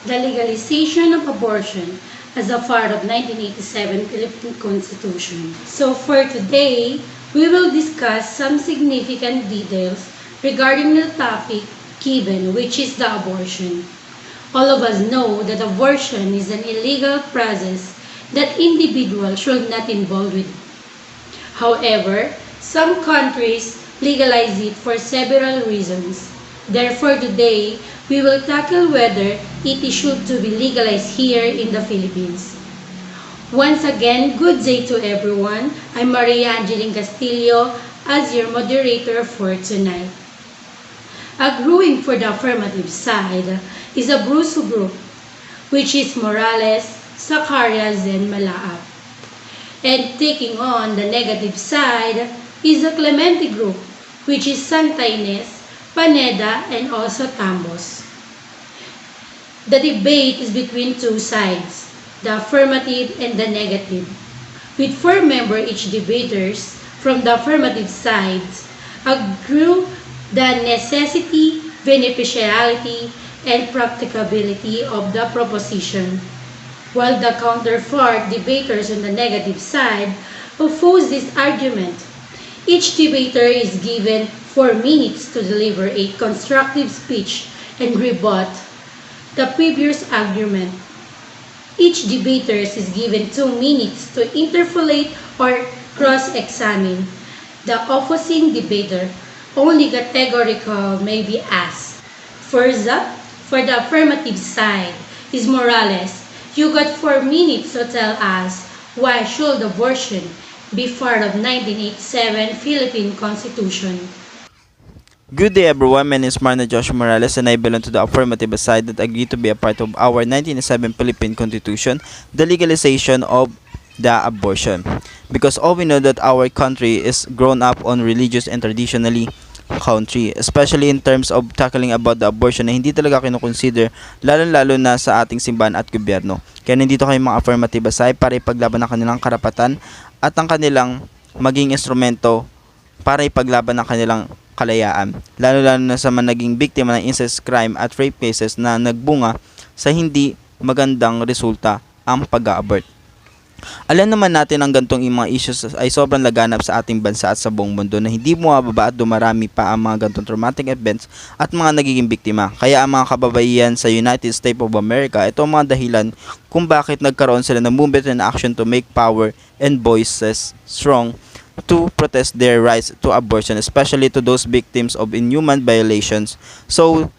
The legalization of abortion as a part of 1987 Philippine Constitution. So for today, we will discuss some significant details regarding the topic given, which is the abortion. All of us know that abortion is an illegal process that individuals should not involve with. However, some countries legalize it for several reasons. Therefore, today, we will tackle whether it should to be legalized here in the Philippines. Once again, good day to everyone. I'm Angeline Castillo as your moderator for tonight. Agreeing for the affirmative side is a BRUSO group, which is Morales, ZACHARIAS, and MALAAP. And taking on the negative side is a CLEMENTE group, which is INES, PANEDA, and also TAMPOS. The debate is between two sides, the affirmative and the negative, with 4 members each. Debaters from the affirmative sides agree the necessity, beneficiality, and practicability of the proposition, while the counterpart debaters on the negative side oppose this argument. Each debater is given 4 minutes to deliver a constructive speech and rebut the previous argument. Each debater is given 2 minutes to interpolate or cross-examine the opposing debater. Only categorical may be asked. First up, for the affirmative side is Morales. You got 4 minutes to tell us why should abortion be part of 1987 Philippine Constitution. Good day everyone, my name is Marnel Morales and I belong to the affirmative side that agreed to be a part of our 1987 Philippine Constitution, the legalization of the abortion. Because all we know that our country is grown up on religious and traditionally country, especially in terms of tackling about the abortion na hindi talaga kinukonsider lalo-lalo na sa ating simbahan at gobyerno. Kaya nandito kayo mga affirmative side para ipaglaban ang kanilang karapatan at ang kanilang maging instrumento para ipaglaban ang kanilang kalayaan, lalo-lalo na sa mga naging biktima ng incest crime at rape cases na nagbunga sa hindi magandang resulta ang pag-abort. Alam naman natin ang gantong mga issues ay sobrang laganap sa ating bansa at sa buong mundo na hindi bumababa at dumarami pa ang mga gantong traumatic events at mga nagiging biktima. Kaya ang mga kababaihan sa United States of America, ito ang mga dahilan kung bakit nagkaroon sila ng movement and action to make power and voices strong to protest their rights to abortion, especially to those victims of inhuman violations. So,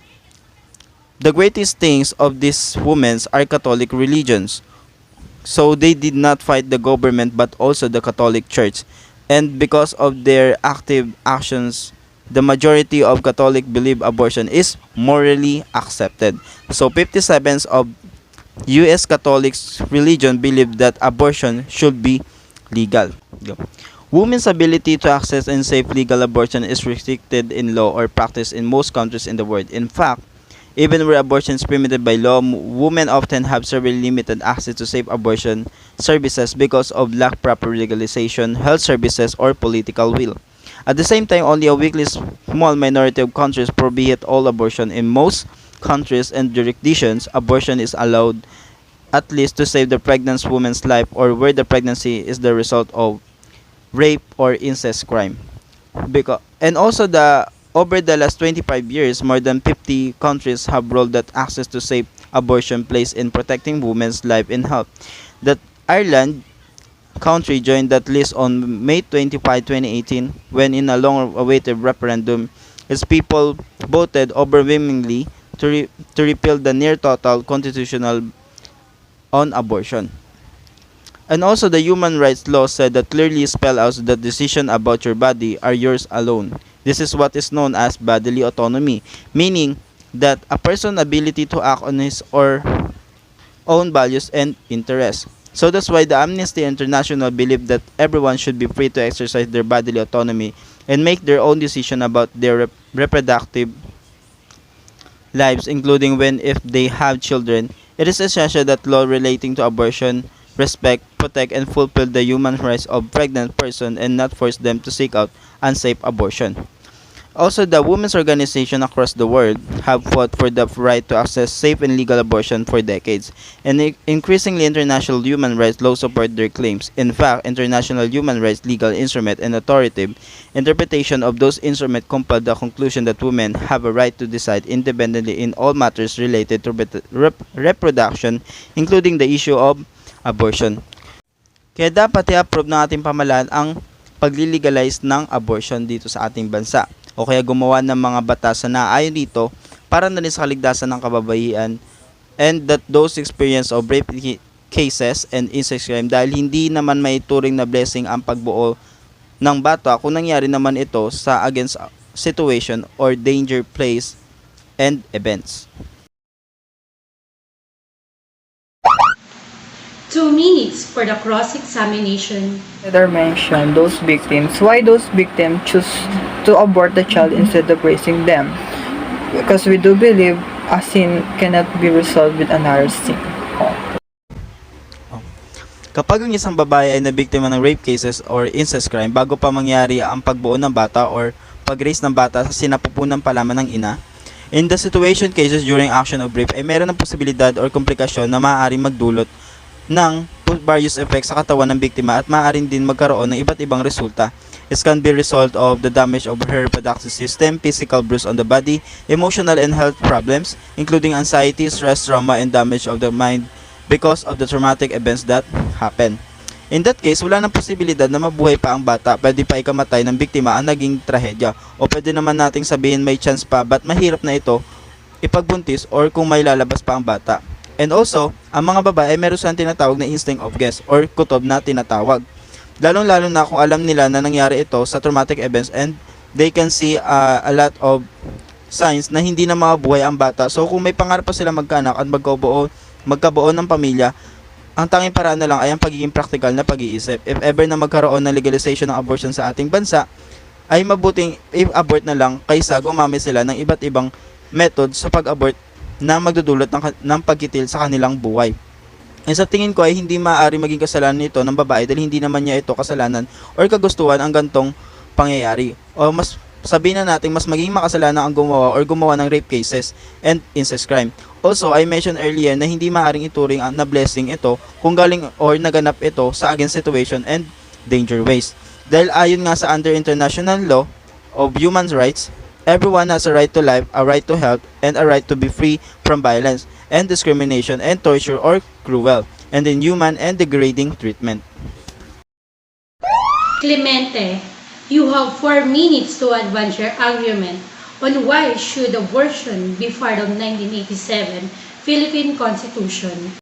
the greatest things of these women are Catholic religions. So, they did not fight the government but also the Catholic Church. And because of their active actions, the majority of Catholic believe abortion is morally accepted. So, 57% of U.S. Catholic religion believe that abortion should be legal. Women's ability to access and safe legal abortion is restricted in law or practice in most countries in the world. In fact, even where abortion is permitted by law, women often have severely limited access to safe abortion services because of lack proper legalization, health services, or political will. At the same time, only a weakly small minority of countries prohibit all abortion. In most countries and jurisdictions, abortion is allowed at least to save the pregnant woman's life or where the pregnancy is the result of rape or incest crime. And also over the last 25 years, more than 50 countries have ruled that access to safe abortion plays in protecting women's life and health. That Ireland country joined that list on May 25, 2018 when in a long-awaited referendum, its people voted overwhelmingly to repeal the near-total constitutional on abortion. And also the human rights law said that clearly spell out that decision about your body are yours alone. This is what is known as bodily autonomy, meaning that a person's ability to act on his or own values and interests. So that's why the Amnesty International believe that everyone should be free to exercise their bodily autonomy and make their own decision about their reproductive lives, including when if they have children. It is essential that law relating to abortion respect, protect, and fulfill the human rights of pregnant person and not force them to seek out unsafe abortion. Also, the women's organization across the world have fought for the right to access safe and legal abortion for decades, and increasingly international human rights law support their claims. In fact, international human rights legal instrument and authoritative interpretation of those instruments compel the conclusion that women have a right to decide independently in all matters related to reproduction, including the issue of abortion. Kaya dapat i-approve ng ating pamahalaan ang pagli-legalize ng abortion dito sa ating bansa, o kaya gumawa ng mga batas na naayon dito para na rin sa kaligtasan ng kababaihan, and that those experience of rape cases and incest crime dahil hindi naman maituring na blessing ang pagbuo ng bata kung nangyari naman ito sa against situation or danger place and events. 2 minutes for the cross-examination. Further mention those victims, why those victims choose to abort the child instead of raising them. Because we do believe a sin cannot be resolved with another sin. Kapag ang isang babae ay nabiktima ng rape cases or incest crime bago pa mangyari ang pagbuo ng bata or pag-raise ng bata sa sinapupunan pa lamang ng ina, in the situation cases during action of rape ay meron ng posibilidad or komplikasyon na maaaring magdulot ng various effects sa katawan ng biktima at maaaring din magkaroon ng iba't ibang resulta. It can be result of the damage of her reproductive system, physical bruise on the body, emotional and health problems, including anxiety, stress, trauma, and damage of the mind because of the traumatic events that happen. In that case, wala nang posibilidad na mabuhay pa ang bata, pwede pa ikamatay ng biktima ang naging trahedya, o pwede naman nating sabihin may chance pa but mahirap na ito ipagbuntis or kung may lalabas pa ang bata. And also, ang mga babae ay meron silang tinatawag na instinct of guess or kutob na tinatawag. Lalong-lalo na kung alam nila na nangyari ito sa traumatic events and they can see a lot of signs na hindi na mabuhay ang bata. So kung may pangarap pa sila magkaanak at magkabuo ng pamilya, ang tanging paraan na lang ay ang pagiging practical na pag-iisip. If ever na magkaroon ng legalization ng abortion sa ating bansa, ay mabuting i-abort na lang kaysa gumamit sila ng iba't ibang method sa pag-abort na magdudulot ng pagkitil sa kanilang buhay. And sa tingin ko ay hindi maaari maging kasalanan nito ng babae dahil hindi naman niya ito kasalanan or kagustuhan ang gantong pangyayari. O mas sabihin na natin mas maging makasalanan ang gumawa ng rape cases and incest crime. Also, I mentioned earlier na hindi maaaring ituring na blessing ito kung galing or naganap ito sa against situation and danger ways. Dahil ayon nga sa under international law of human rights, everyone has a right to life, a right to health, and a right to be free from violence and discrimination and torture or cruel and inhuman and degrading treatment. Clemente, you have 4 minutes to advance your argument on why should abortion be part of 1987 Philippine Constitution.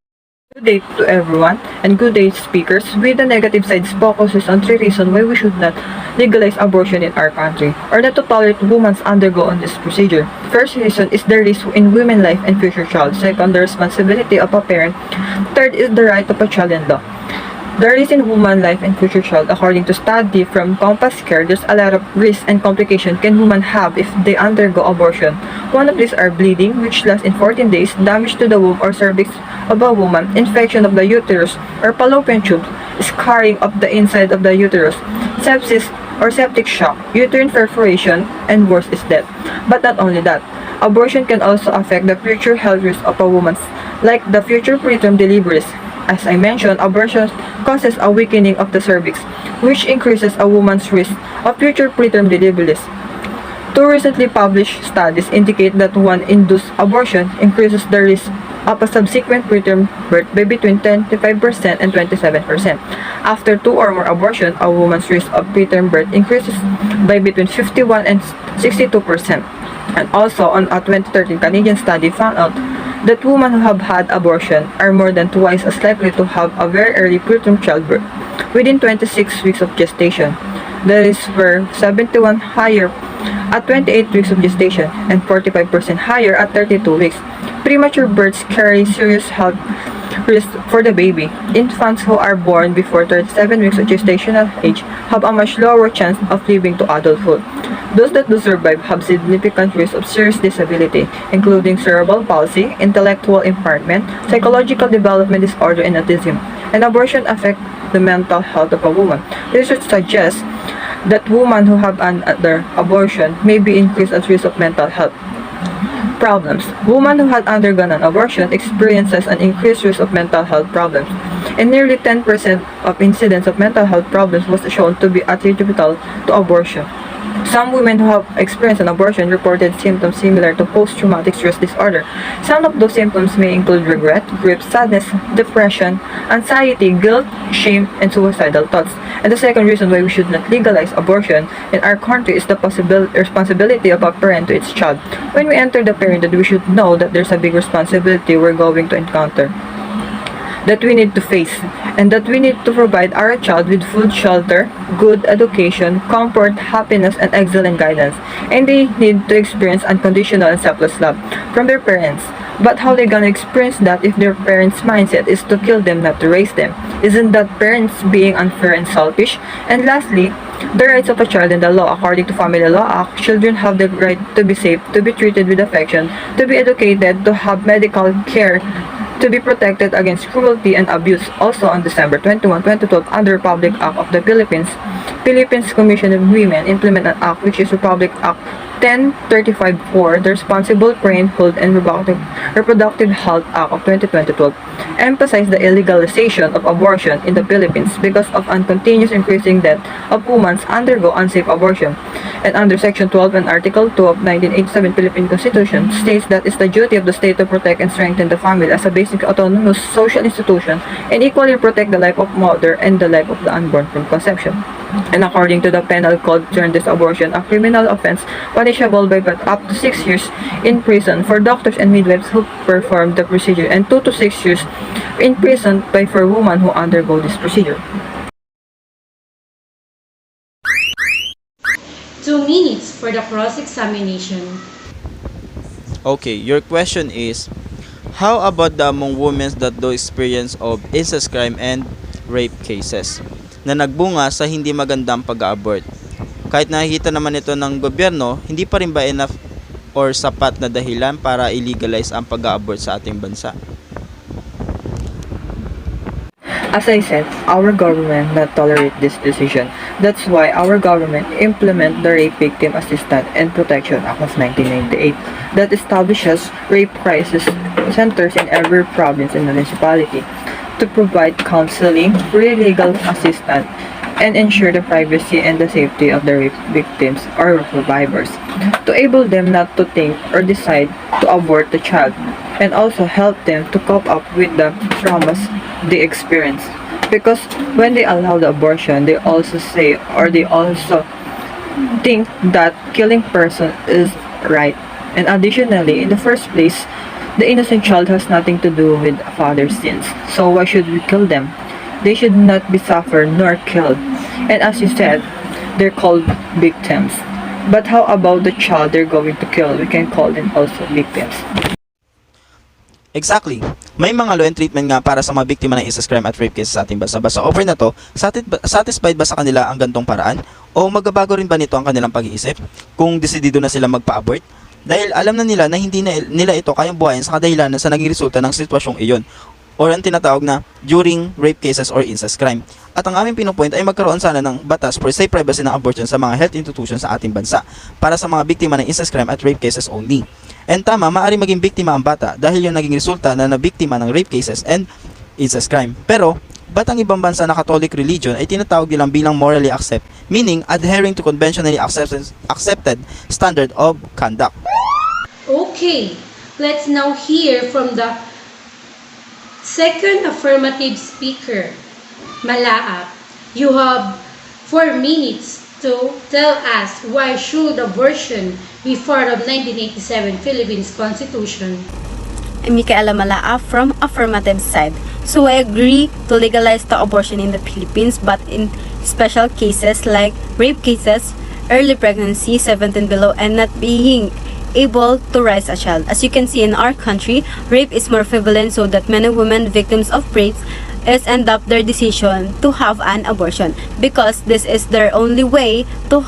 Good day to everyone, and good day speakers. With the negative sides focuses on 3 reasons why we should not legalize abortion in our country, or not to tolerate women undergo on this procedure. First reason is the risk in women's life and future child. Second, the responsibility of a parent. Third is the right of a child-in-law. The risk in woman life and future child, according to study from CAMPOS Care, there's a lot of risks and complications can women have if they undergo abortion. One of these are bleeding, which lasts in 14 days, damage to the womb or cervix of a woman, infection of the uterus or fallopian tube, scarring of the inside of the uterus, sepsis or septic shock, uterine perforation, and worse is death. But not only that, abortion can also affect the future health risk of a woman, like the future preterm deliveries. As I mentioned, abortion causes a weakening of the cervix, which increases a woman's risk of future preterm deliveries. 2 recently published studies indicate that one induced abortion increases the risk of a subsequent preterm birth by between 25% and 27%. After 2 or more abortions, a woman's risk of preterm birth increases by between 51 and 62%. And also, on a 2013 Canadian study found out that women who have had abortion are more than twice as likely to have a very early preterm childbirth within 26 weeks of gestation. That is where 71 higher at 28 weeks of gestation and 45% higher at 32 weeks. Premature births carry serious health risks for the baby. Infants who are born before 37 weeks of gestational age have a much lower chance of living to adulthood. Those that do survive have significant risk of serious disability, including cerebral palsy, intellectual impairment, psychological development disorder, and autism. And abortion affects the mental health of a woman. Research suggests that women who have another abortion may be increased at risk of mental health problems. Women who had undergone an abortion experiences an increased risk of mental health problems, and nearly 10% of incidents of mental health problems was shown to be attributable to abortion. Some women who have experienced an abortion reported symptoms similar to post-traumatic stress disorder. Some of those symptoms may include regret, grief, sadness, depression, anxiety, guilt, shame, and suicidal thoughts. And the second reason why we should not legalize abortion in our country is the responsibility of a parent to its child. When we enter the parenthood, we should know that there's a big responsibility we're going to encounter, that we need to face, and that we need to provide our child with food, shelter, good education, comfort, happiness, and excellent guidance. And they need to experience unconditional and selfless love from their parents. But how they gonna experience that if their parents' mindset is to kill them, not to raise them? Isn't that parents being unfair and selfish? And lastly, the rights of a child in the law. According to Family Law Act, children have the right to be safe, to be treated with affection, to be educated, to have medical care, to be protected against cruelty and abuse. Also on December 21, 2012, under Republic Act of the Philippines, Philippines Commission of Women implement an act which is Republic Act 1035-4, the Responsible Parenthood and Reproductive Health Act of 2012, emphasize the illegalization of abortion in the Philippines because of an continuous increasing death of women undergo unsafe abortion. And under Section 12 and Article 2 of 1987 Philippine Constitution states that it's the duty of the state to protect and strengthen the family as a basic autonomous social institution and equally protect the life of mother and the life of the unborn from conception. And according to the penal code, turn this abortion a criminal offense punishable by up to 6 years in prison for doctors and midwives who perform the procedure, and 2 to 6 years in prison for women who undergo this procedure. 2 minutes for the cross-examination. Okay, your question is, how about the among women that do experience of incest crime and rape cases na nagbunga sa hindi magandang pag-abort? Kahit nakikita naman ito ng gobyerno, hindi pa rin ba enough or sapat na dahilan para illegalize ang pag-abort sa ating bansa? As I said, our government not tolerate this decision. That's why our government implement the Rape Victim Assistance and Protection Act of 1998 that establishes rape crisis centers in every province and municipality to provide counseling, free legal assistance, and ensure the privacy and the safety of the rape victims or survivors, to enable them not to think or decide to abort the child, and also help them to cope up with the traumas they experience. Because when they allow the abortion, they also say or they also think that killing person is right. And additionally, in the first place, the innocent child has nothing to do with a father's sins. So why should we kill them? They should not be suffered nor killed. And as you said, they're called victims. But how about the child they're going to kill? We can call them also victims. Exactly. May mga law and treatment nga para sa mga biktima ng incest crime at rape cases sa ating bansa. Sa offer na to, satisfied ba sa kanila ang gantong paraan? O magbabago rin ba nito ang kanilang pag-iisip kung desidido na sila magpa-abort? Dahil alam na nila hindi na nila ito kayang buhayin sa kadahilanan sa naging resulta ng sitwasyong iyon, or ang tinatawag na during rape cases or incest crime. At ang aming pinupoint ay magkaroon sana ng batas for safe privacy ng abortion sa mga health institutions sa ating bansa para sa mga biktima ng incest crime at rape cases only. And tama, maaari maging biktima ang bata dahil yung naging resulta na nabiktima ng rape cases and incest crime. Pero, ba't ang ibang bansa na Catholic religion ay tinatawag nilang bilang morally accept, meaning adhering to conventionally accepted standard of conduct? Okay, let's now hear from the second affirmative speaker, MALAAP. You have 4 minutes to tell us why should abortion be part of 1987 Philippines Constitution. I'm MALAAP from Affirmative side. So I agree to legalize the abortion in the Philippines, but in special cases like rape cases, early pregnancy, 17 below, and not being able to raise a child. As you can see in our country, rape is more prevalent, so that many women victims of rape is end up their decision to have an abortion because this is their only way to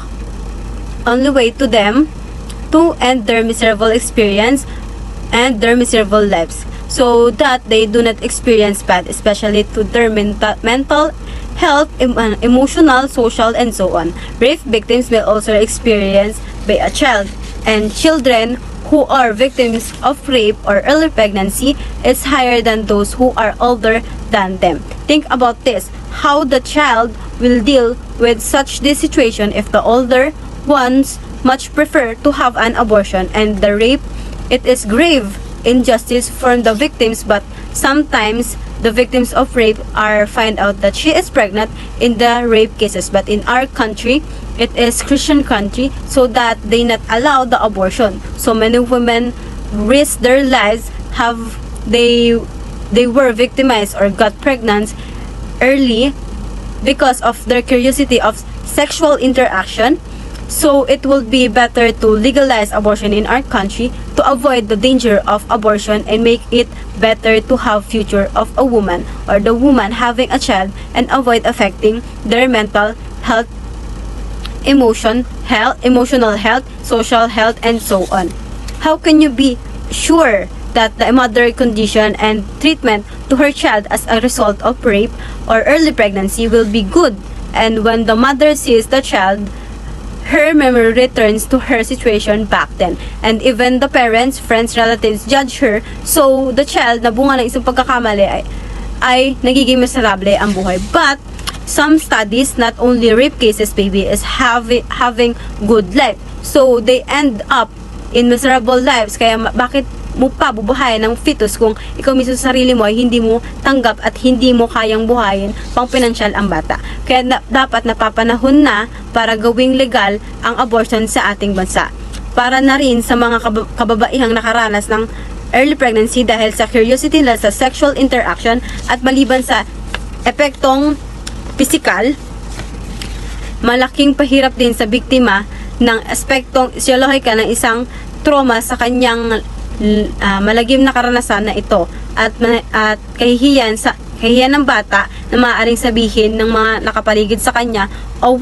them to end their miserable experience and their miserable lives, so that they do not experience bad, especially to their mental health, emotional, social, and so on. Rape victims will also experience by a child, and children who are victims of rape or early pregnancy is higher than those who are older than them. Think about this, how the child will deal with such this situation if the older ones much prefer to have an abortion, and the rape, it is grave injustice from the victims, but sometimes the victims of rape are find out that she is pregnant in the rape cases. But in our country, it is Christian country, so that they not allow the abortion. So many women risk their lives, they were victimized or got pregnant early because of their curiosity of sexual interaction. So it will be better to legalize abortion in our country to avoid the danger of abortion and make it better to have future of a woman or the woman having a child, and avoid affecting their mental health, emotional health, social health, and so on. How can you be sure that the mother condition and treatment to her child as a result of rape or early pregnancy will be good, and when the mother sees the child, her memory returns to her situation back then, and even the parents, friends, relatives judge her, so the child na bunga ng isang pagkakamali ay nagiging miserable ang buhay. But some studies, not only rape cases, baby, is having good life, so they end up in miserable lives. Kaya bakit mo pa bubuhayin ng fetus kung ikaw mismo sa sarili mo ay hindi mo tanggap at hindi mo kayang buhayin pang pinansyal ang bata? Kaya dapat napapanahon na para gawing legal ang abortion sa ating bansa. Para na rin sa mga kababaihang nakaranas ng early pregnancy dahil sa curiosity nila sa sexual interaction, at maliban sa epektong pisikal, malaking pahirap din sa biktima ng aspektong psikolohika ng isang trauma sa kanyang malagim na karanasan na ito, at kahihiyan ng bata na maaaring sabihin ng mga nakapaligid sa kanya, or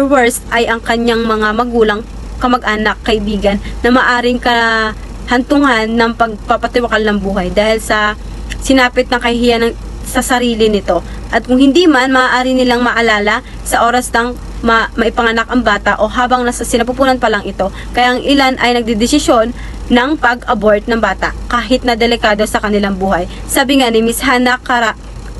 worst ay ang kanyang mga magulang, kamag-anak, kaibigan, na maaaring kahantungan ng pagpapatiwakal ng buhay dahil sa sinapit ng kahihiyan sa sarili nito. At kung hindi man, maaari nilang maalala sa oras ng maipanganak ang bata o habang nasa sinapupunan pa lang ito. Kaya ang ilan ay nagdedesisyon ng pag-abort ng bata kahit na delikado sa kanilang buhay. Sabi nga ni Ms. HANAH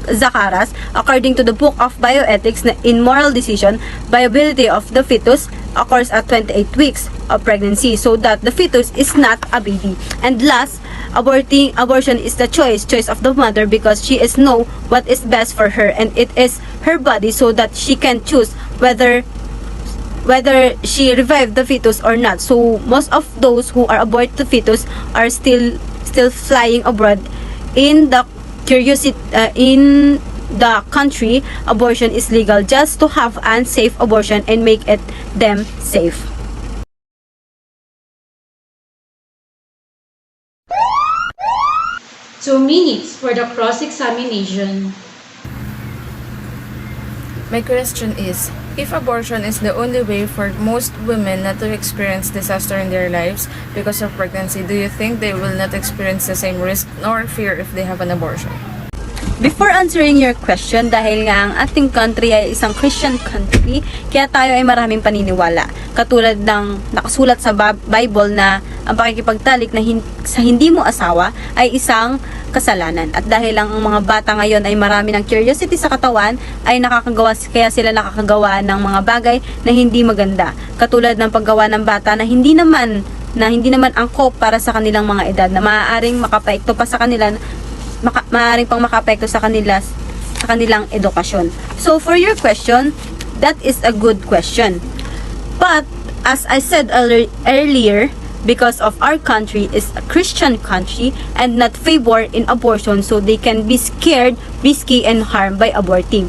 ZACHARIAS, according to the Book of Bioethics, in moral decision, viability of the fetus occurs at 28 weeks of pregnancy, so that the fetus is not a baby. And last, abortion is the choice of the mother, because she is know what is best for her, and it is her body, so that she can choose whether she revive the fetus or not. So most of those who are abort the fetus are still flying abroad. In the country, abortion is legal just to have unsafe abortion and make it them safe. Two minutes for the cross-examination. My question is, if abortion is the only way for most women not to experience disaster in their lives because of pregnancy, do you think they will not experience the same risk nor fear if they have an abortion? Before answering your question, dahil nga ang ating country ay isang Christian country, kaya tayo ay maraming paniniwala. Katulad ng nakasulat sa Bible na ang pakikipagtalik na sa hindi mo asawa ay isang kasalanan. At dahil ang mga bata ngayon ay marami ng curiosity sa katawan, ay kaya sila nakakagawa ng mga bagay na hindi maganda. Katulad ng paggawa ng bata na hindi naman angkop para sa kanilang mga edad, na maaaring makaapekto pa sa kanila, maaaring pang makaapekto sa kanilang edukasyon. So for your question, that is a good question. But as I said earlier, because of our country is a Christian country and not favor in abortion, so they can be scared, risky, and harmed by aborting.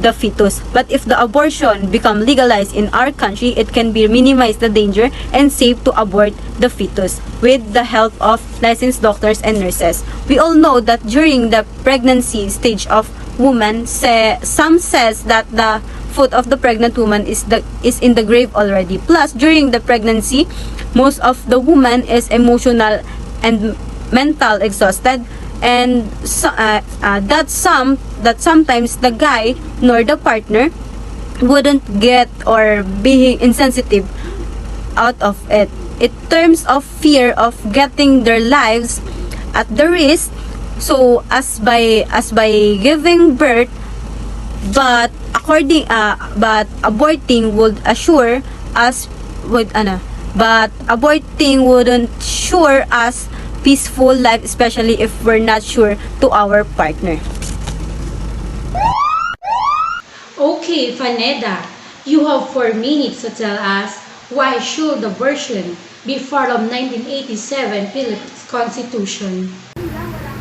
the fetus. But if the abortion become legalized in our country, it can be minimize the danger and safe to abort the fetus with the help of licensed doctors and nurses. We all know that during the pregnancy stage of woman, some says that the foot of the pregnant woman is in the grave already. Plus, during the pregnancy, most of the woman is emotional and mental exhausted, and that sometimes the guy nor the partner wouldn't get or being insensitive out of it. In terms of fear of getting their lives at the risk, so as by giving birth, but aborting would assure us but aborting wouldn't sure us peaceful life, especially if we're not sure to our partner. Okay, Paneda, you have 4 minutes to tell us why should abortion be part of 1987 Philippines Constitution.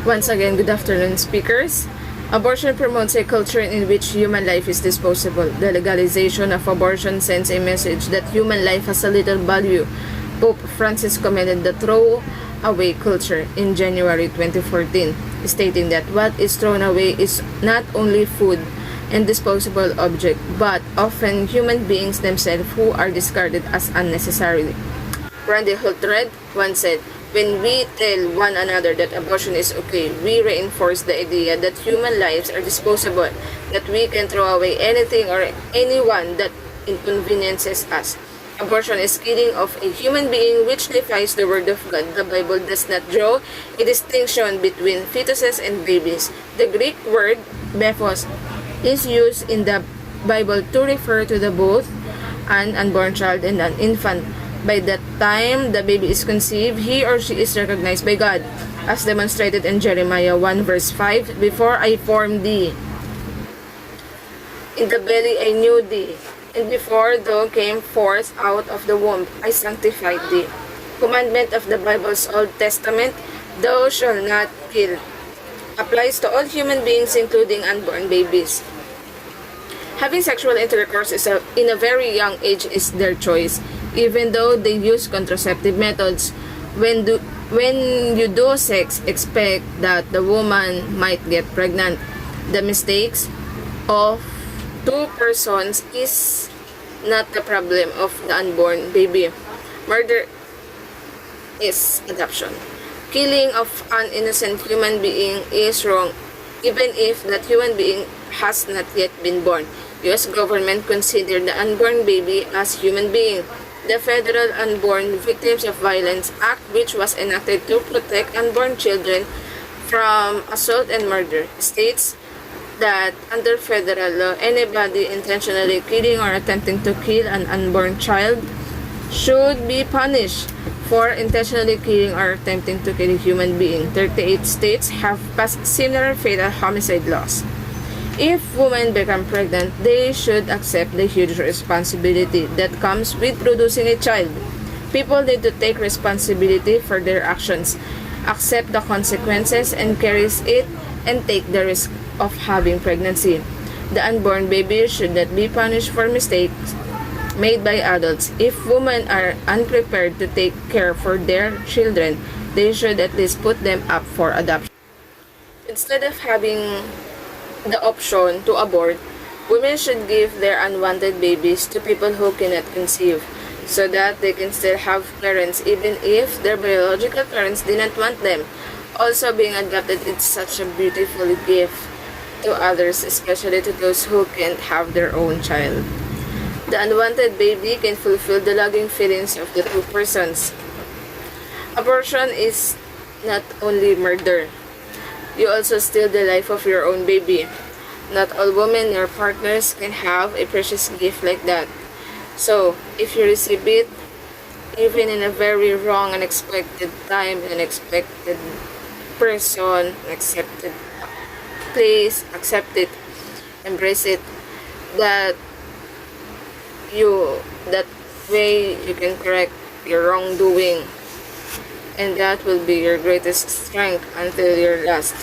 Once again, good afternoon, speakers. Abortion promotes a culture in which human life is disposable. The legalization of abortion sends a message that human life has a little value. Pope Francis commended the throw-away culture in January 2014, stating that what is thrown away is not only food and disposable object, but often human beings themselves who are discarded as unnecessary. Randy Hultred once said, "When we tell one another that abortion is okay, we reinforce the idea that human lives are disposable, that we can throw away anything or anyone that inconveniences us. Abortion is killing of a human being, which defies the word of God. The Bible does not draw a distinction between fetuses and babies. The Greek word bephos is used in the Bible to refer to the both an unborn child and an infant. By the time the baby is conceived, he or she is recognized by God, as demonstrated in Jeremiah 1 verse 5, "Before I formed thee in the belly I knew thee, and before thou came forth out of the womb I sanctified thee." Commandment of the Bible's Old Testament, "Thou shalt not kill," applies to all human beings, including unborn babies. Having sexual intercourse in a very young age is their choice, even though they use contraceptive methods. When you do sex, expect that the woman might get pregnant. The mistakes of 2 persons is not the problem of the unborn baby. Murder is adoption. Killing of an innocent human being is wrong, even if that human being has not yet been born. U.S. government consider the unborn baby as human being. The Federal Unborn Victims of Violence Act, which was enacted to protect unborn children from assault and murder, states that under federal law, anybody intentionally killing or attempting to kill an unborn child should be punished for intentionally killing or attempting to kill a human being. 38 states have passed similar fatal homicide laws. If women become pregnant, they should accept the huge responsibility that comes with producing a child. People need to take responsibility for their actions, accept the consequences, and carries it and take the risk of having pregnancy. The unborn baby should not be punished for mistakes made by adults. If women are unprepared to take care for their children, they should at least put them up for adoption. Instead of having the option to abort, women should give their unwanted babies to people who cannot conceive, so that they can still have parents even if their biological parents did not want them. Also, being adopted is such a beautiful gift to others, especially to those who can't have their own child. The unwanted baby can fulfill the longing feelings of the 2 persons. Abortion is not only murder. You also steal the life of your own baby. Not all women or partners can have a precious gift like that. So, if you receive it, even in a very wrong, unexpected time, unexpected person, unaccepted place, accept it, embrace it. That way you can correct your wrongdoing, and that will be your greatest strength until your last.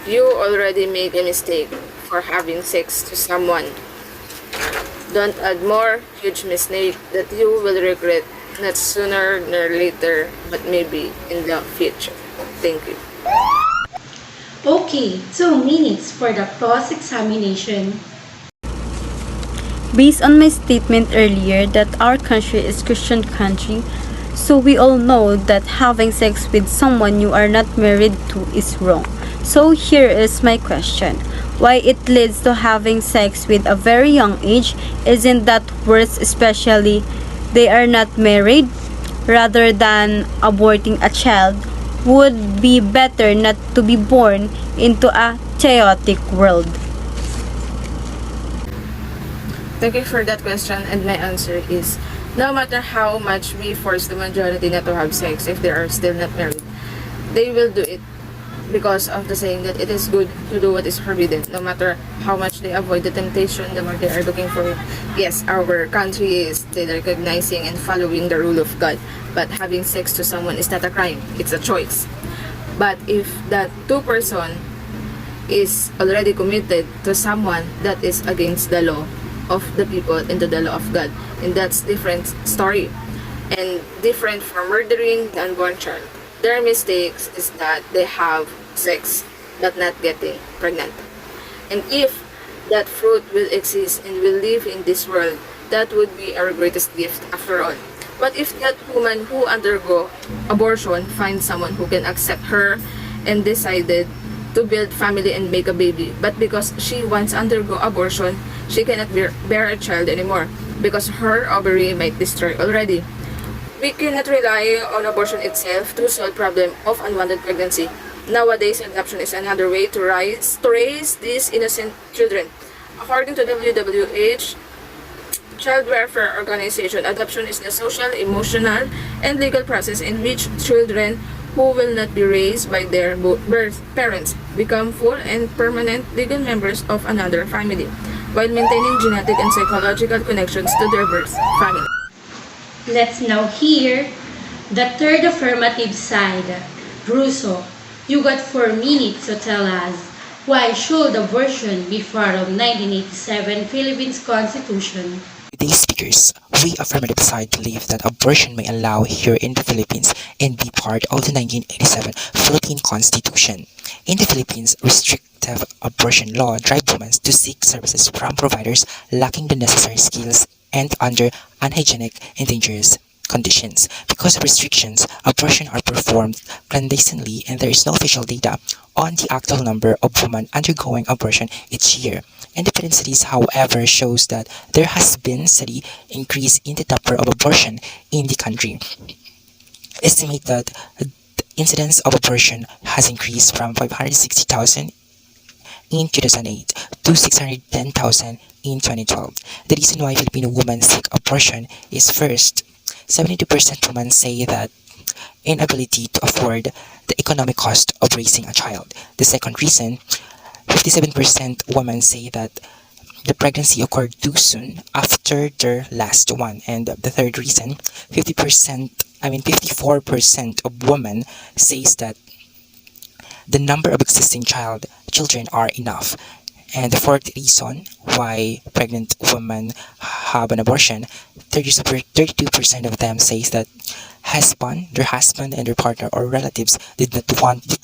You already made a mistake. for having sex to someone. Don't add more huge mistake that you will regret not sooner nor later, but maybe in the future. Thank you. Okay, 2 minutes for the cross-examination. Based on my statement earlier that our country is Christian country, so we all know that having sex with someone you are not married to is wrong. So here is my question. Why it leads to having sex with a very young age? Isn't that worse, especially they are not married? Rather than aborting a child, would be better not to be born into a chaotic world. Thank you for that question, and my answer is no matter how much we force the majority not to have sex if they are still not married, they will do it because of the saying that it is good to do what is forbidden. No matter how much they avoid the temptation, the more they are looking for it. Yes, our country is still recognizing and following the rule of God, but having sex to someone is not a crime, it's a choice. But if that two person is already committed to someone, that is against the law of the people and to the law of God, and that's different story and different from murdering the unborn child. Their mistakes is that they have sex but not getting pregnant. And if that fruit will exist and will live in this world, that would be our greatest gift after all. But if that woman who undergo abortion finds someone who can accept her and decided to build family and make a baby, but because she wants to undergo abortion, she cannot bear a child anymore because her ovary might destroy already. We cannot rely on abortion itself to solve problem of unwanted pregnancy. Nowadays, adoption is another way to raise these innocent children. According to WWH, Child Welfare Organization, adoption is the social, emotional, and legal process in which children who will not be raised by their birth parents become full and permanent legal members of another family, while maintaining genetic and psychological connections to their birth family. Let's now hear the third affirmative side. BRUSO, you got 4 minutes to tell us why should abortion be part of 1987 Philippines Constitution? Today's speakers, we affirmative side believe that abortion may allow here in the Philippines and be part of the 1987 Philippine Constitution. In the Philippines, restrictive abortion law drive women to seek services from providers lacking the necessary skills and under unhygienic and dangerous conditions. Because of restrictions, abortion are performed clandestinely and there is no official data on the actual number of women undergoing abortion each year. Independent studies, however, shows that there has been steady increase in the number of abortion in the country. Estimate that the incidence of abortion has increased from 560,000 in 2008 to 610,000 in 2012. The reason why Filipino women seek abortion is first, 72% women say that inability to afford the economic cost of raising a child. The second reason, 57% women say that the pregnancy occurred too soon after their last one. And the third reason, 54% of women says that the number of existing children are enough. And the fourth reason why pregnant women have an abortion, 32% of them says that their husband and their partner or relatives did not want the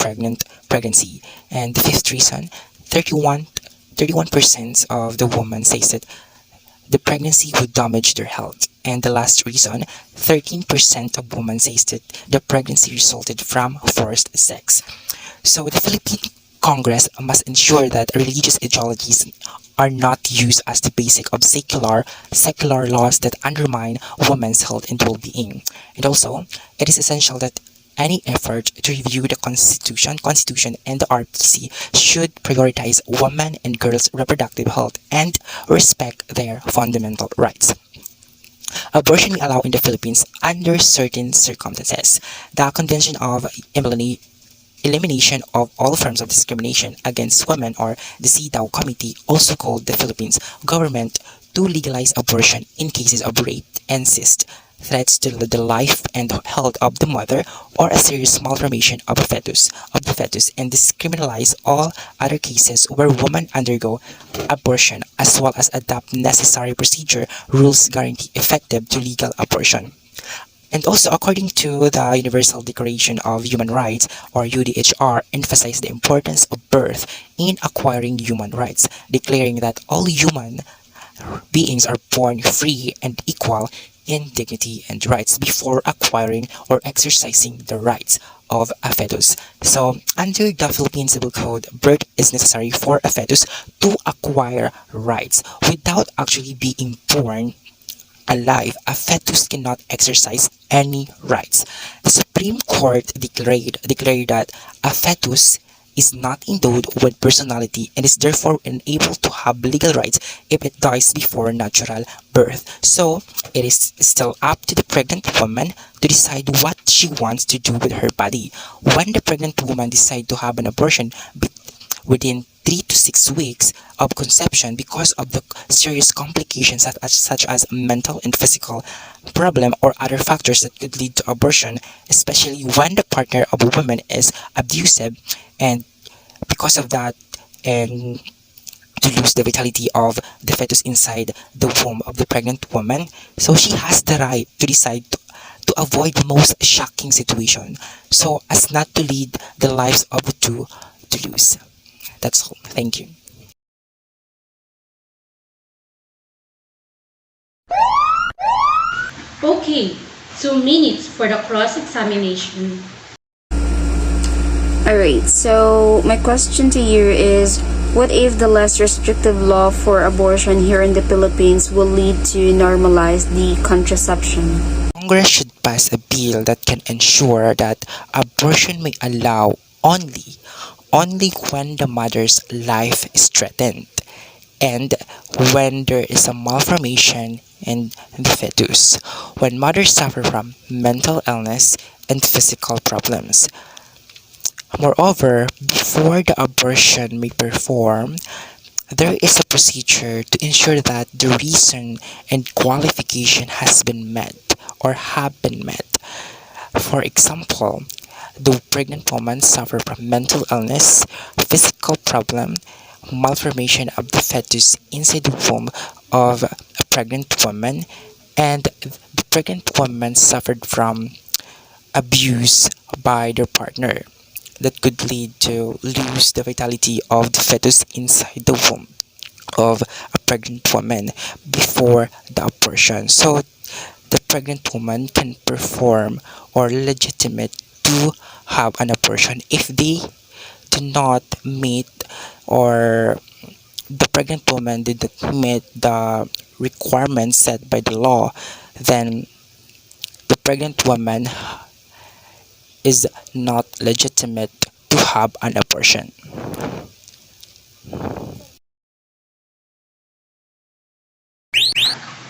pregnancy. And the fifth reason, 31% of the women says that the pregnancy would damage their health. And the last reason, 13% of women says that the pregnancy resulted from forced sex. So the Philippine Congress must ensure that religious ideologies are not used as the basis of secular laws that undermine women's health and well-being. And also, it is essential that any effort to review the Constitution and the RPC should prioritize women and girls' reproductive health and respect their fundamental rights. Abortion may allow in the Philippines under certain circumstances. The Convention of Elimination of all forms of discrimination against women, or the CEDAW Committee, also called the Philippines government to legalize abortion in cases of rape, incest, threats to the life and health of the mother, or a serious malformation of the fetus, and discriminalize all other cases where women undergo abortion, as well as adopt necessary procedure rules guarantee effective to legal abortion. And also, according to the Universal Declaration of Human Rights, or UDHR, emphasize the importance of birth in acquiring human rights, declaring that all human beings are born free and equal in dignity and rights before acquiring or exercising the rights of a fetus. So, under the Philippine Civil Code, birth is necessary for a fetus to acquire rights. Without actually being born alive, a fetus cannot exercise any rights. The Supreme Court declared that a fetus is not endowed with personality and is therefore unable to have legal rights if it dies before natural birth. So, it is still up to the pregnant woman to decide what she wants to do with her body. When the pregnant woman decides to have an abortion within 3 to 6 weeks of conception because of the serious complications such as mental and physical problem or other factors that could lead to abortion, especially when the partner of a woman is abusive, and because of that, and to lose the vitality of the fetus inside the womb of the pregnant woman. So she has the right to decide to avoid the most shocking situation, so as not to lead the lives of the two to lose. That's all. Thank you. Okay, 2 minutes for the cross-examination. Alright, so my question to you is, what if the less restrictive law for abortion here in the Philippines will lead to normalize the contraception? Congress should pass a bill that can ensure that abortion may allow only when the mother's life is threatened and when there is a malformation in the fetus, when mothers suffer from mental illness and physical problems. Moreover, before the abortion may perform, there is a procedure to ensure that the reason and qualification has been met or have been met. For example, the pregnant woman suffer from mental illness, physical problem, malformation of the fetus inside the womb of a pregnant woman, and the pregnant woman suffered from abuse by their partner that could lead to lose the vitality of the fetus inside the womb of a pregnant woman before the abortion. So the pregnant woman can perform or legitimate to have an abortion if they do not meet, or the pregnant woman did not meet the requirements set by the law, then the pregnant woman is not legitimate to have an abortion.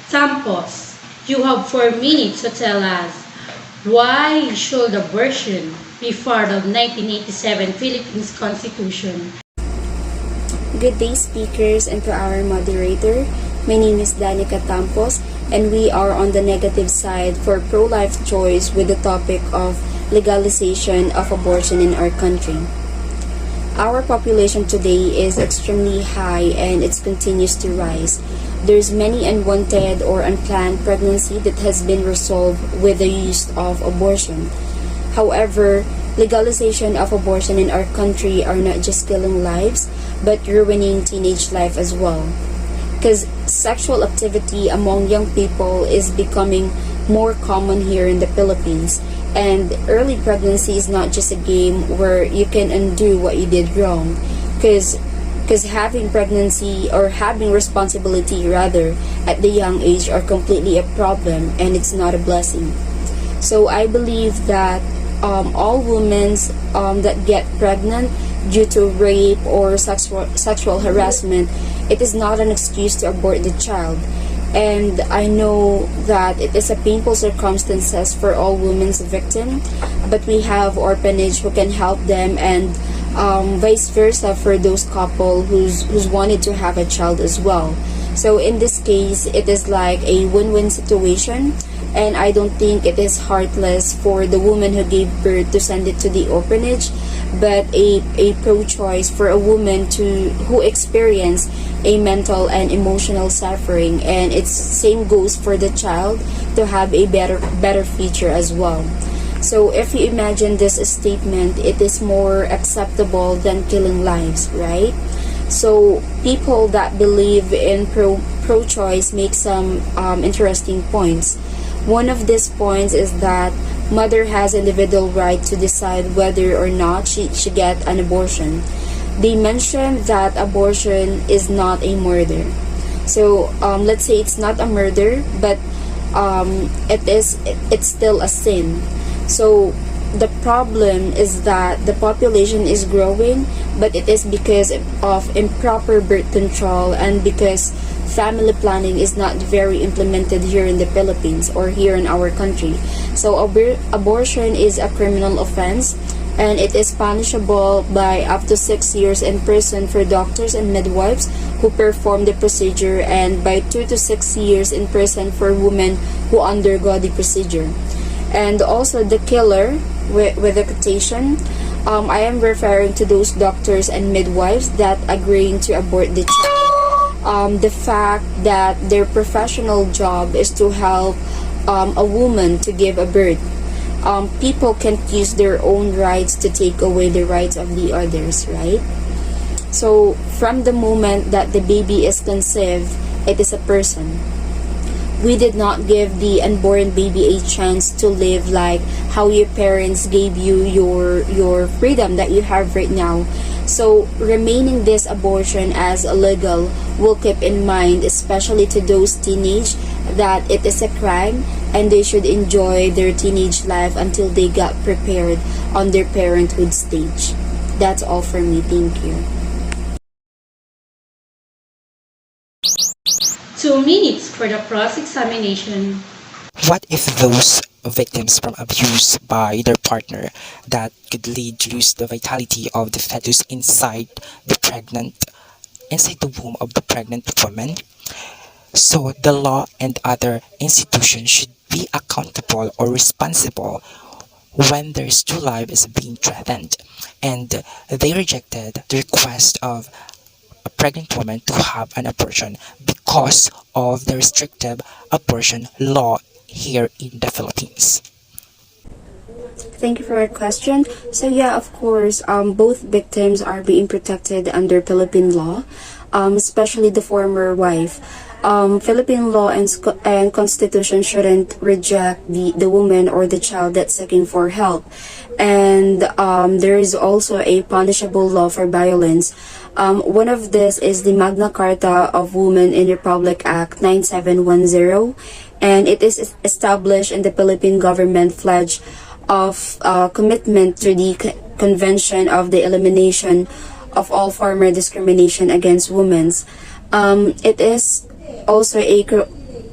Tampos, you have 4 minutes to tell us, why should abortion be part of 1987 Philippines Constitution? Good day, speakers, and to our moderator. My name is DANICA Tampos, and we are on the negative side for pro-life choice with the topic of legalization of abortion in our country. Our population today is extremely high and it continues to rise. There's many unwanted or unplanned pregnancy that has been resolved with the use of abortion. However, legalization of abortion in our country are not just killing lives, but ruining teenage life as well. Because sexual activity among young people is becoming more common here in the Philippines. And early pregnancy is not just a game where you can undo what you did wrong. Because having pregnancy or having responsibility rather at the young age are completely a problem, and it's not a blessing. So I believe that all women that get pregnant due to rape or sexual harassment, it is not an excuse to abort the child. And I know that it is a painful circumstances for all women's victims, but we have orphanage who can help them, and vice versa for those couple who's wanted to have a child as well. So in this case, it is like a win-win situation, and I don't think it is heartless for the woman who gave birth to send it to the orphanage, but a pro-choice for a woman who experienced a mental and emotional suffering, and it's same goes for the child to have a better future as well. So if you imagine this statement, it is more acceptable than killing lives, right? So people that believe in pro-choice make some interesting points. One of these points is that mother has individual right to decide whether or not she get an abortion. They mentioned that abortion is not a murder. So let's say it's not a murder, but it's still a sin. So the problem is that the population is growing, but it is because of improper birth control and because family planning is not very implemented here in the Philippines or here in our country. So abortion is a criminal offense, and it is punishable by up to 6 years in prison for doctors and midwives who perform the procedure, and by 2 to 6 years in prison for women who undergo the procedure. And also the killer, with the quotation, I am referring to those doctors and midwives that agreeing to abort the child. The fact that their professional job is to help a woman to give a birth. People can't use their own rights to take away the rights of the others, right? So from the moment that the baby is conceived, it is a person. We did not give the unborn baby a chance to live like how your parents gave you your freedom that you have right now. So remaining this abortion as illegal will keep in mind, especially to those teenage, that it is a crime and they should enjoy their teenage life until they got prepared on their parenthood stage. That's all for me. Thank you. 2 minutes for the cross-examination. What if those victims from abuse by their partner that could lead to lose the vitality of the fetus inside the womb of the pregnant woman? So the law and other institutions should be accountable or responsible when their true life is being threatened, and they rejected the request of a pregnant woman to have an abortion because of the restrictive abortion law here in the Philippines. Thank you for your question. So yeah, of course, both victims are being protected under Philippine law, especially the former wife. Philippine law and constitution shouldn't reject the woman or the child that's seeking for help. And there is also a punishable law for violence. One of this is the Magna Carta of Women in Republic Act 9710, and it is established in the Philippine government pledge of commitment to the Convention of the Elimination of All Former Discrimination Against Women. It is also a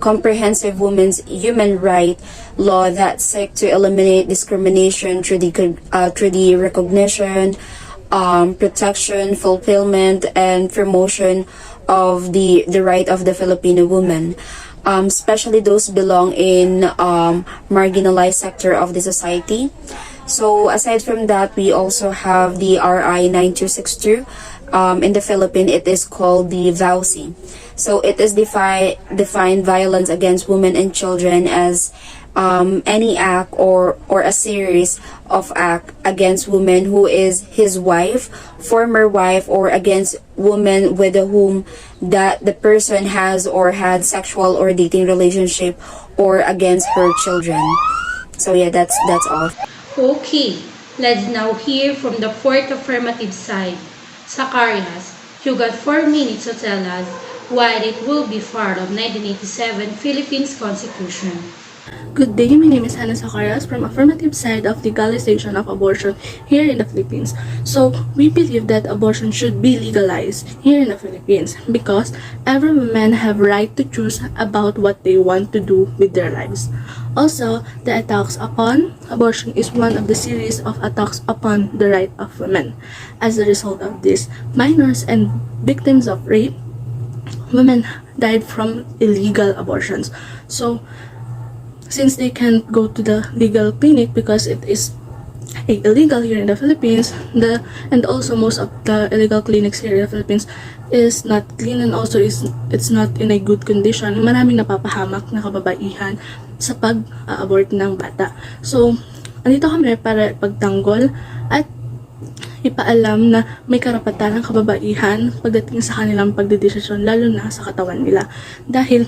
comprehensive women's human right law that seek to eliminate discrimination through the recognition, protection, fulfillment, and promotion of the right of the Filipino woman, especially those belong in marginalized sector of the society. So aside from that, we also have the RI 9262. In the Philippines, it is called the VAUSI. So it is defined violence against women and children as any act or a series of act against woman who is his wife, former wife, or against woman with whom that the person has or had sexual or dating relationship, or against her children. So yeah, that's all. Okay, let's now hear from the fourth affirmative side. ZACHARIAS, you got 4 minutes to tell us why it will be part of 1987 Philippines Constitution. Good day, my name is HANAH from affirmative side of legalization of abortion here in the Philippines. So, we believe that abortion should be legalized here in the Philippines because every woman have right to choose about what they want to do with their lives. Also, the attacks upon abortion is one of the series of attacks upon the right of women. As a result of this, minors and victims of rape, women died from illegal abortions. So, since they can't go to the legal clinic because it is illegal here in the Philippines, and also most of the illegal clinics here in the Philippines is not clean, and also it's not in a good condition. Maraming napapahamak na kababaihan sa pag-abort ng bata. So, andito kami para pagtanggol at ipaalam na may karapatan ang kababaihan pagdating sa kanilang pagdedesisyon, lalo na sa katawan nila. Dahil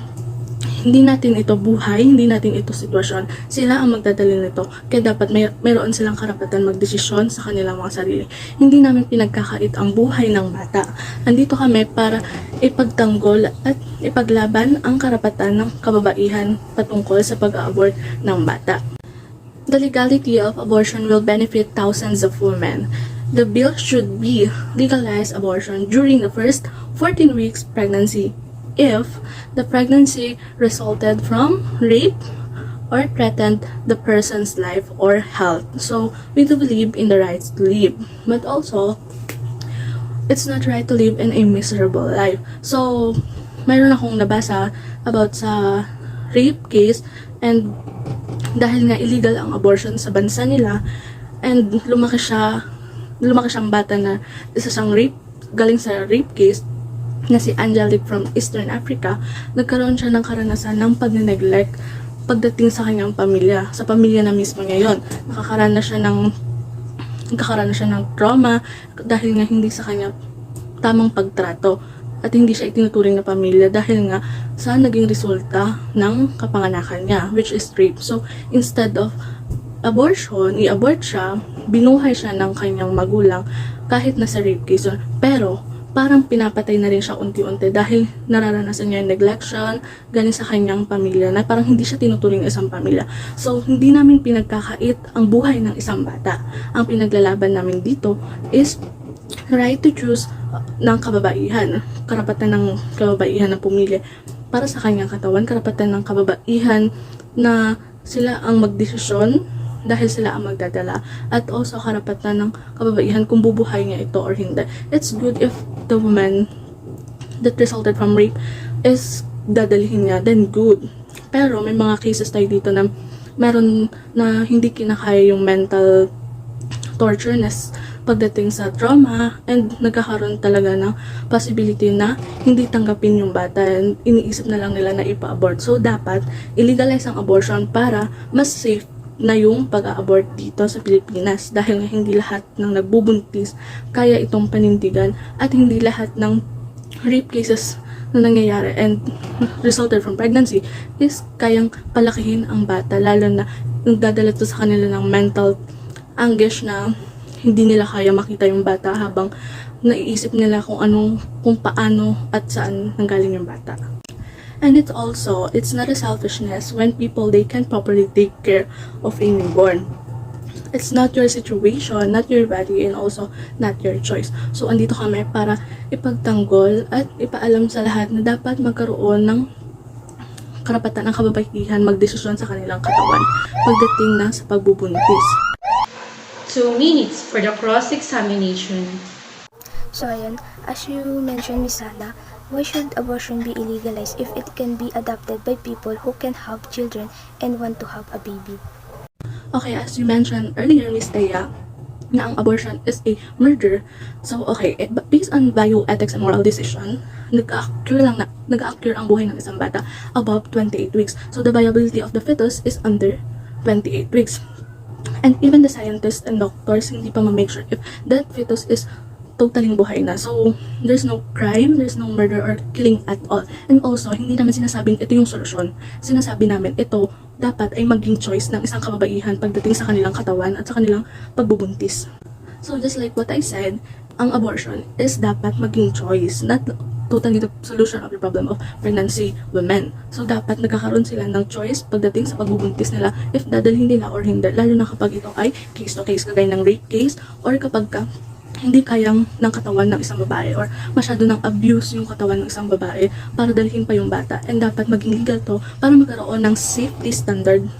hindi natin ito buhay, hindi natin ito sitwasyon. Sila ang magdadala nito. Kaya dapat mayroon silang karapatan magdesisyon sa kanilang mga sarili. Hindi namin pinagkakait ang buhay ng bata. Andito kami para ipagtanggol at ipaglaban ang karapatan ng kababaihan patungkol sa pag-aabort ng bata. The legality of abortion will benefit thousands of women. The bill should be legalize abortion during the first 14 weeks pregnancy if the pregnancy resulted from rape or threatened the person's life or health. So, we do believe in the rights to live. But also, it's not right to live in a miserable life. So, mayroon akong nabasa about sa rape case, and dahil nga illegal ang abortion sa bansa nila, and lumaki siyang bata na isa siyang rape, galing sa rape case, na si Angelique from Eastern Africa, nagkaroon siya ng karanasan ng pag-neglect pagdating sa kanyang pamilya, sa pamilya na mismo niya yun. Nakakaranas siya ng trauma dahil nga hindi sa kanya tamang pagtrato at hindi siya itinuturing na pamilya dahil nga sa naging resulta ng kapanganakan niya, which is rape. So, instead of abortion, i-abort siya, binuhay siya ng kanyang magulang kahit nasa rape case yun. Pero, parang pinapatay na rin siya unti-unti dahil nararanasan niya yung neglection galing sa kanyang pamilya na parang hindi siya tinuturing isang pamilya. So, hindi namin pinagkakait ang buhay ng isang bata. Ang pinaglalaban namin dito is right to choose ng kababaihan. Karapatan ng kababaihan na pumili para sa kanyang katawan. Karapatan ng kababaihan na sila ang magdesisyon dahil sila ang magdadala, at also karapatan ng kababaihan kung bubuhay niya ito or hindi. It's good if the woman that resulted from rape is dadalhin niya, then good. Pero may mga cases tayo dito na meron na hindi kinakaya yung mental torture pagdating sa trauma, and nagkakaroon talaga ng possibility na hindi tanggapin yung bata and iniisip na lang nila na ipa-abort. So dapat illegalize ang abortion para mas safe na yung pag-a-abort dito sa Pilipinas, dahil hindi lahat ng nagbubuntis kaya itong panindigan, at hindi lahat ng rape cases na nangyayari and resulted from pregnancy is kayang palakihin ang bata, lalo na nagdadala to sa kanila ng mental anguish na hindi nila kaya makita yung bata habang naiisip nila kung paano at saan nanggaling yung bata. And it's not a selfishness when people, they can't properly take care of a newborn. It's not your situation, not your body, and also not your choice. So, andito kami para ipagtanggol at ipaalam sa lahat na dapat magkaroon ng karapatan ng kababaihan magdesisyon sa kanilang katawan pagdating na sa pagbubuntis. 2 minutes for the cross-examination. So ayan, as you mentioned, Miss Hannah, why should abortion be illegalized if it can be adopted by people who can have children and want to have a baby? Okay, as you mentioned earlier, Miss THEA, na ang abortion is a murder. So, okay, based on bioethics and moral decision, nag-occur ang buhay ng isang bata above 28 weeks. So, the viability of the fetus is under 28 weeks. And even the scientists and doctors hindi pa ma-make sure if that fetus is totaling buhay na. So, there's no crime, there's no murder or killing at all. And also, hindi naman sinasabing ito yung solusyon. Sinasabi namin ito dapat ay maging choice ng isang kababaihan pagdating sa kanilang katawan at sa kanilang pagbubuntis. So, just like what I said, ang abortion is dapat maging choice, not totally the solution of the problem of pregnancy women. So, dapat nagkakaroon sila ng choice pagdating sa pagbubuntis nila if dadalhin nila or hindi, lalo na kapag ito ay case to case, kagaya ng rape case, or kapag hindi kayang ng katawan ng isang babae or masyado ng abuse yung katawan ng isang babae para dalhin pa yung bata. And dapat maging legal to para magkaroon ng safety standard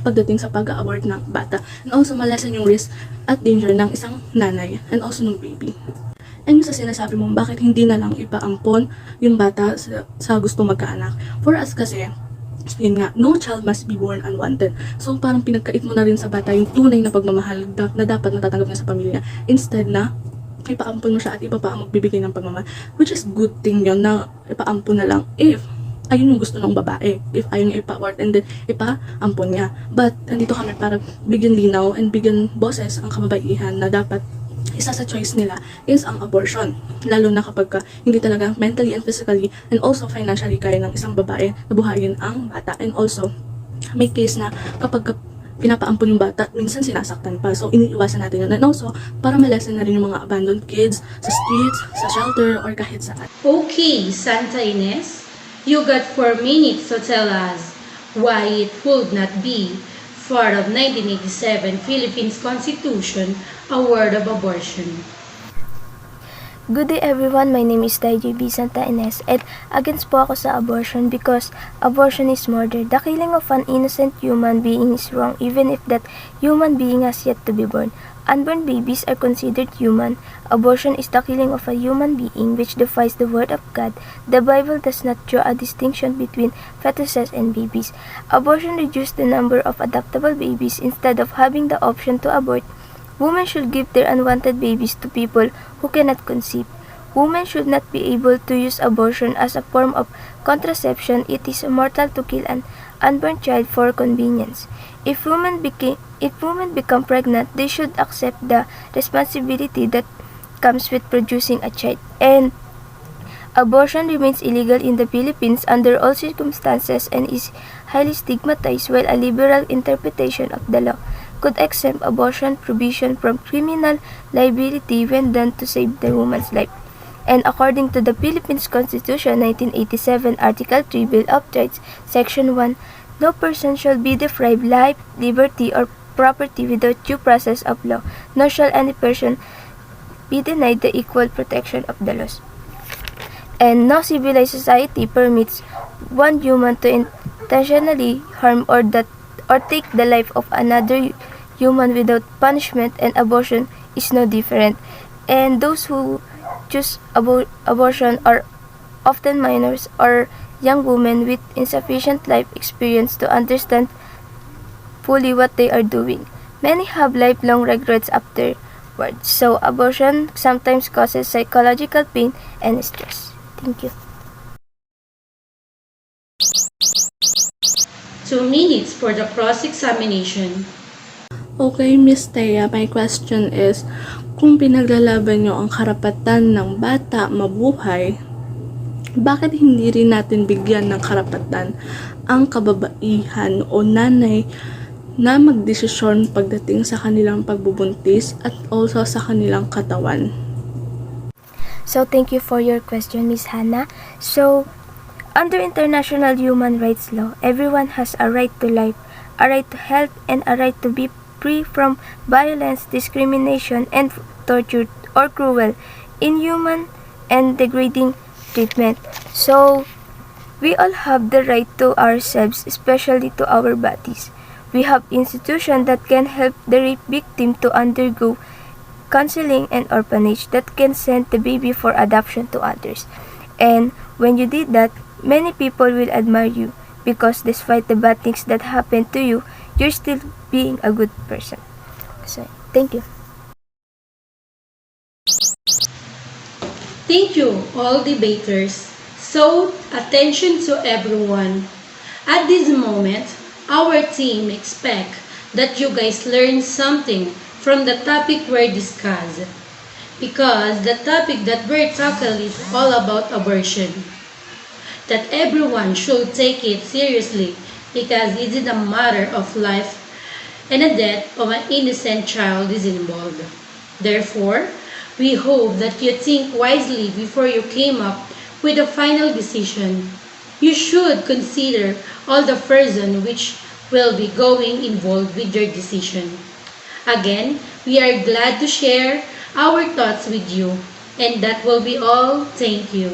pagdating sa pag-abort ng bata. And also, malasan yung risk at danger ng isang nanay and also ng baby. And yung sa sinasabi mo, bakit hindi na lang ipaampon yung bata sa gusto magkaanak? For us kasi, yun nga, no child must be born unwanted. So parang pinagkait mo na rin sa bata yung tunay na pagmamahal na dapat natatanggap niya sa pamilya. Instead na ipaampon mo siya at iba pa ang magbibigay ng pagmamahal. Which is good thing yun na ipaampon na lang if ayun yung gusto ng babae. If ayun yung ipa-award and then ipa-ampon niya. But andito kami para bigyan linaw and bigyan boses ang kababaihan na dapat isa sa choice nila is ang abortion. Lalo na kapag hindi talaga mentally and physically and also financially kaya ng isang babae na buhayin ang bata. And also, may case na kapag pinapaampon yung bata, minsan sinasaktan pa. So, iniiwasan natin yun. And also, para malesen na rin yung mga abandoned kids sa streets, sa shelter, or kahit saan. Okay, Santa Ines, you got 4 minutes to tell us why it would not be part of 1987 Philippines Constitution a word of abortion. Good day everyone, my name is DJB Santa Ines and against po ako sa abortion because abortion is murder. The killing of an innocent human being is wrong even if that human being has yet to be born. Unborn babies are considered human. Abortion is the killing of a human being which defies the word of God. The Bible does not draw a distinction between fetuses and babies. Abortion reduces the number of adoptable babies instead of having the option to abort. Women should give their unwanted babies to people who cannot conceive. Women should not be able to use abortion as a form of contraception. It is mortal to kill an unborn child for convenience. If women become pregnant, they should accept the responsibility that comes with producing a child. And abortion remains illegal in the Philippines under all circumstances and is highly stigmatized, while a liberal interpretation of the law could exempt abortion provision from criminal liability when done to save the woman's life. And according to the Philippines Constitution 1987 Article 3 Bill of Rights, Section 1, no person shall be deprived life, liberty, or property without due process of law, nor shall any person be denied the equal protection of the laws. And no civilized society permits one human to intentionally harm or take the life of another human without punishment, and abortion is no different. And those who choose abortion are often minors or young women with insufficient life experience to understand fully what they are doing. Many have lifelong regrets afterwards. So abortion sometimes causes psychological pain and stress. Thank you. 2 minutes for the cross-examination. Okay, Miss Thea, my question is, kung pinaglalaban nyo ang karapatan ng bata mabuhay, bakit hindi rin natin bigyan ng karapatan ang kababaihan o nanay na magdesisyon pagdating sa kanilang pagbubuntis at also sa kanilang katawan? So thank you for your question, Miss Hannah. So under international human rights law, everyone has a right to life, a right to health, and a right to be free from violence, discrimination, and torture or cruel, inhuman, and degrading treatment. So, we all have the right to ourselves, especially to our bodies. We have institutions that can help the rape victim to undergo counseling and orphanage that can send the baby for adoption to others. And when you did that, many people will admire you because despite the bad things that happen to you, you're still being a good person. So, thank you. Thank you, all debaters. So, attention to everyone. At this moment, our team expect that you guys learn something from the topic we discussed. Because the topic that we're tackling is all about abortion. That everyone should take it seriously because it is a matter of life and the death of an innocent child is involved. Therefore, we hope that you think wisely before you came up with a final decision. You should consider all the persons which will be going involved with your decision. Again, we are glad to share our thoughts with you, and that will be all. Thank you.